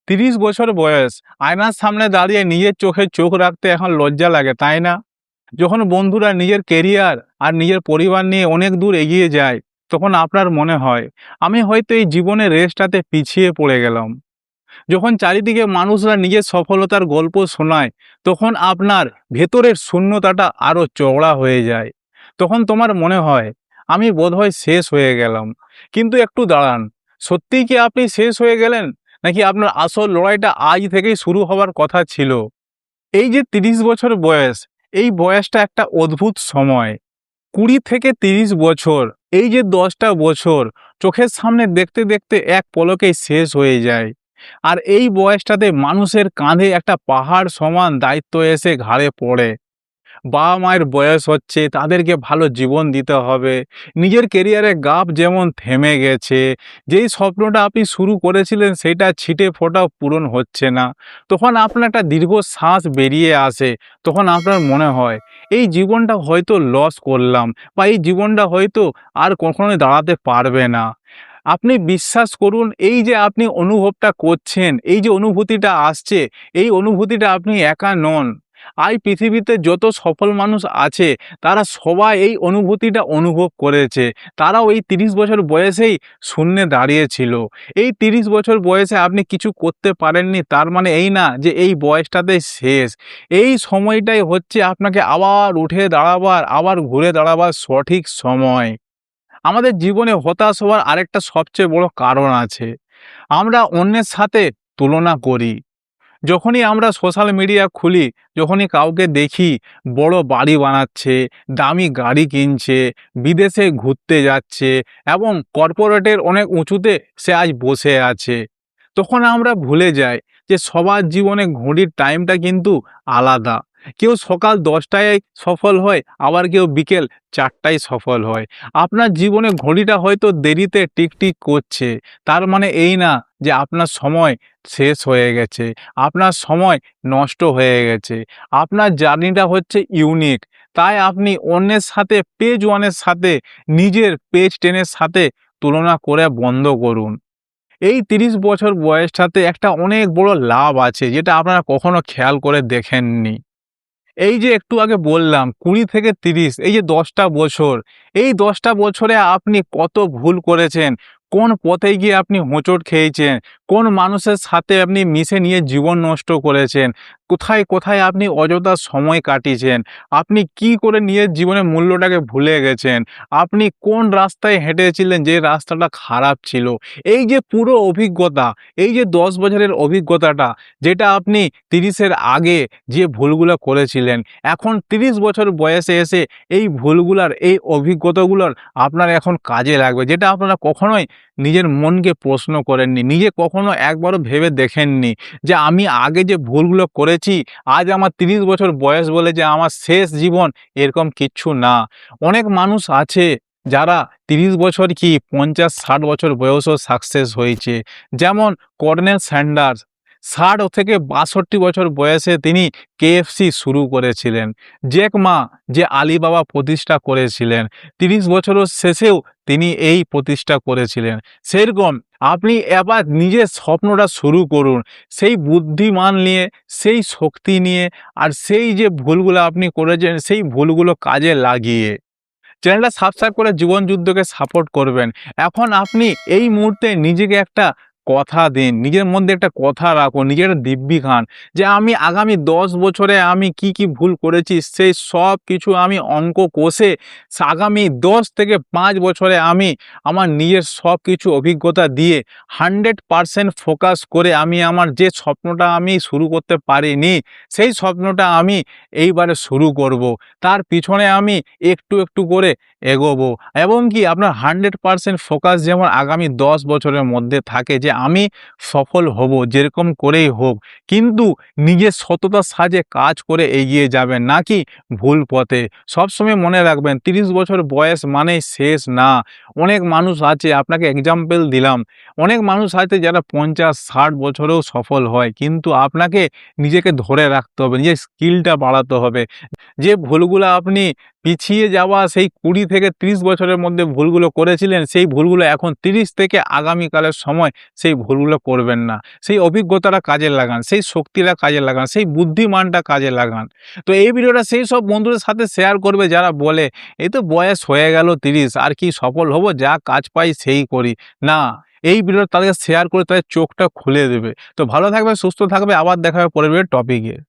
৩০ বছর বয়স, আয়নার সামনে দাঁড়িয়ে নিজের চোখে চোখ রাখতে এখন লজ্জা লাগে, তাই না? যখন বন্ধুরা নিজের কেরিয়ার আর নিজের পরিবার নিয়ে অনেক দূর এগিয়ে যায়, তখন আপনার মনে হয়, আমি হয়তো এই জীবনের রেসটাতে পিছিয়ে পড়ে গেলাম। যখন চারিদিকে মানুষরা নিজের সফলতার গল্প শোনায়, তখন আপনার ভেতরের শূন্যতাটা আরো চওড়া হয়ে যায়। তখন তোমার মনে হয়, আমি বোধহয় শেষ হয়ে গেলাম। কিন্তু একটু দাঁড়ান, সত্যিই কি আপনি শেষ হয়ে গেলেন? নাকি আপনার আসল লড়াইটা আজ থেকেই শুরু হওয়ার কথা ছিল? এই যে ৩০ বছর বয়স, এই বয়সটা একটা অদ্ভুত সময়। ২০ থেকে ৩০ বছর, এই যে ১০টা বছর চোখের সামনে দেখতে দেখতে এক পলকেই শেষ হয়ে যায়। আর এই বয়সটাতে মানুষের কাঁধে একটা পাহাড় সমান দায়িত্ব এসে ঘাড়ে পড়ে। বাবা মায়ের বয়স হচ্ছে, তাদেরকে ভালো জীবন দিতে হবে। নিজের কেরিয়ারে গাপ যেমন থেমে গেছে, যেই স্বপ্নটা আপনি শুরু করেছিলেন সেটা ছিটে ফোটাও পূরণ হচ্ছে না। তখন আপনার একটা দীর্ঘ শ্বাস বেরিয়ে আসে। তখন আপনার মনে হয়, এই জীবনটা হয়তো লস করলাম, বা এই জীবনটা হয়তো আর কখনোই দাঁড়াতে পারবে না। আপনি বিশ্বাস করুন, এই যে আপনি অনুভবটা করছেন, এই যে অনুভূতিটা আসছে, এই অনুভূতিটা আপনি একা নন। আজ পৃথিবীতে যত সফল মানুষ আছে, তারা সবাই এই অনুভূতিটা অনুভব করেছে। তারাও এই ৩০ বছর বয়সেই শূন্যে দাঁড়িয়েছিল। এই ৩০ বছর বয়সে আপনি কিছু করতে পারেননি, তার মানে এই না যে এই বয়সটাতে শেষ। এই সময়টাই হচ্ছে আপনাকে আবার উঠে দাঁড়াবার, আবার ঘুরে দাঁড়াবার সঠিক সময়। আমাদের জীবনে হতাশ হওয়ার আরেকটা সবচেয়ে বড় কারণ আছে। আমরা অন্যের সাথে তুলনা করি। যখনই আমরা সোশ্যাল মিডিয়া খুলি, যখনই কাউকে দেখি বড় বাড়ি বানাচ্ছে, দামি গাড়ি কিনছে, বিদেশে ঘুরতে যাচ্ছে এবং কর্পোরেটের অনেক উঁচুতে সে আজ বসে আছে, তখন আমরা ভুলে যাই যে সবার জীবনে ঘড়ির টাইমটা কিন্তু আলাদা। কেউ সকাল ১০টায় সফল হয়, আবার কেউ বিকেল ৪টায় সফল হয়। আপনার জীবনে ঘড়িটা হয়তো দেরিতে টিকটিক করছে, তার মানে এই না যে আপনার সময় শেষ হয়ে গেছে, আপনার সময় নষ্ট হয়ে গেছে। আপনার জার্নিটা হচ্ছে ইউনিক। তাই আপনি অন্যের সাথে, পেজ ওয়ানের সাথে, নিজের পেজ 10 এর সাথে তুলনা করে বন্ধ করুন। এই ৩০ বছর বয়সটাতে একটা অনেক বড় লাভ আছে, যেটা আপনারা কখনো খেয়াল করে দেখেননি। এই যে একটু আগে বললাম ২০ থেকে ৩০, এই যে ১০টা বছর, এই ১০টা বছরে আপনি কত ভুল করেছেন, কোন পথে গিয়ে আপনি হোঁচট খেয়েছেন, কোন মানুষের সাথে আপনি মিশে নিয়ে জীবন নষ্ট করেছেন, কোথায় কোথায় আপনি অযথা সময় কাটিয়েছেন, আপনি কি করে নিজের জীবনের মূল্যটাকে ভুলে গেছেন, আপনি কোন রাস্তায় হেঁটেছিলেন যে রাস্তাটা খারাপ ছিল। এই যে পুরো অভিজ্ঞতা, এই যে ১০ বছরের অভিজ্ঞতাটা, যেটা আপনি ৩০-এর আগে যে ভুলগুলো করেছিলেন, এখন ৩০ বছর বয়সে এসে এই ভুলগুলার, এই অভিজ্ঞতাগুলোর আপনার এখন কাজে লাগবে, যেটা আপনারা কখনোই নিজের মনকে প্রশ্ন করেননি, নিজে কখনো একবারও ভেবে দেখেননি যে আমি আগে যে ভুলগুলো করেছি, আজ আমার ৩০ বছর বয়স বলে যে আমার শেষ জীবন, এরকম কিচ্ছু না। অনেক মানুষ আছে যারা ৩০ বছর কি ৫০-৬০ বছর বয়সেও সাকসেস হয়েছে। যেমন কর্নেল স্যান্ডার্স, ৬০ থেকে ৬২ বছর বয়সে তিনি কেএফসি শুরু করেছিলেন। জ্যাক মা, যে আলিবাবা প্রতিষ্ঠা করেছিলেন, ৩০ বছরের শেষেও তিনি এই প্রতিষ্ঠা করেছিলেন। সেরকম আপনি এবার নিজের স্বপ্নটা শুরু করুন, সেই বুদ্ধিমান নিয়ে, সেই শক্তি নিয়ে, আর সেই যে ভুলগুলো আপনি করেছেন সেই ভুলগুলো কাজে লাগিয়ে। চ্যানেলটা সাবস্ক্রাইব করে জীবন যুদ্ধকে সাপোর্ট করবেন। এখন আপনি এই মুহূর্তে নিজেকে একটা কথা দিন, নিজের মধ্যে একটা কথা রাখুন, নিজের একটা দিব্যি খান যে আমি আগামী ১০ বছরে আমি কি কি ভুল করেছি, সেই সব কিছু আমি অঙ্ক কষে আগামী ১০ থেকে ৫ বছরে আমি আমার নিজের সব কিছু অভিজ্ঞতা দিয়ে 100% ফোকাস করে আমি আমার যে স্বপ্নটা আমি শুরু করতে পারিনি, সেই স্বপ্নটা আমি এইবারে শুরু করব। তার পিছনে আমি একটু একটু করে এগোবো, এবং কি আপনার 100% ফোকাস যেমন আগামী ১০ বছরের মধ্যে থাকে যে আমি সফল হব যেরকম করেই হোক, কিন্তু নিজের সততার সাহায্যে কাজ করে এগিয়ে যাবেন, নাকি ভুল পথে। সবসময় মনে রাখবেন ৩০ বছর বয়স মানেই শেষ না। অনেক মানুষ আছে, আপনাকে এক্সাম্পল দিলাম, অনেক মানুষ আছে যারা ৫০-৬০ বছরেও সফল হয়, কিন্তু আপনাকে নিজেকে ধরে রাখতে হবে, নিজের স্কিলটা বাড়াতে হবে। যে ভুলগুলো আপনি পিছিয়ে যাওয়া সেই 20 থেকে 30 বছরের মধ্যে ভুলগুলো করেছিলেন, সেই ভুলগুলো এখন 30 থেকে আগামীকালের সময় সেই ভুলগুলো করবেন না। সেই অভিজ্ঞতাটা কাজে লাগান, সেই শক্তিটা কাজে লাগান, সেই বুদ্ধিমানটা কাজে লাগান। তো এই ভিডিওটা সেই সব বন্ধুদের সাথে শেয়ার করবে যারা বলে, "এই তো বয়স হয়ে গেল 30, আর কি সফল হব? যা কাজ পাই সেই করি।" না, এই ভিডিওটা তাদেরকে শেয়ার করে তাদের চোখটা খুলে দেবে। তো ভালো থাকবে, সুস্থ থাকবে। আবার দেখা হবে পরের টপিকে।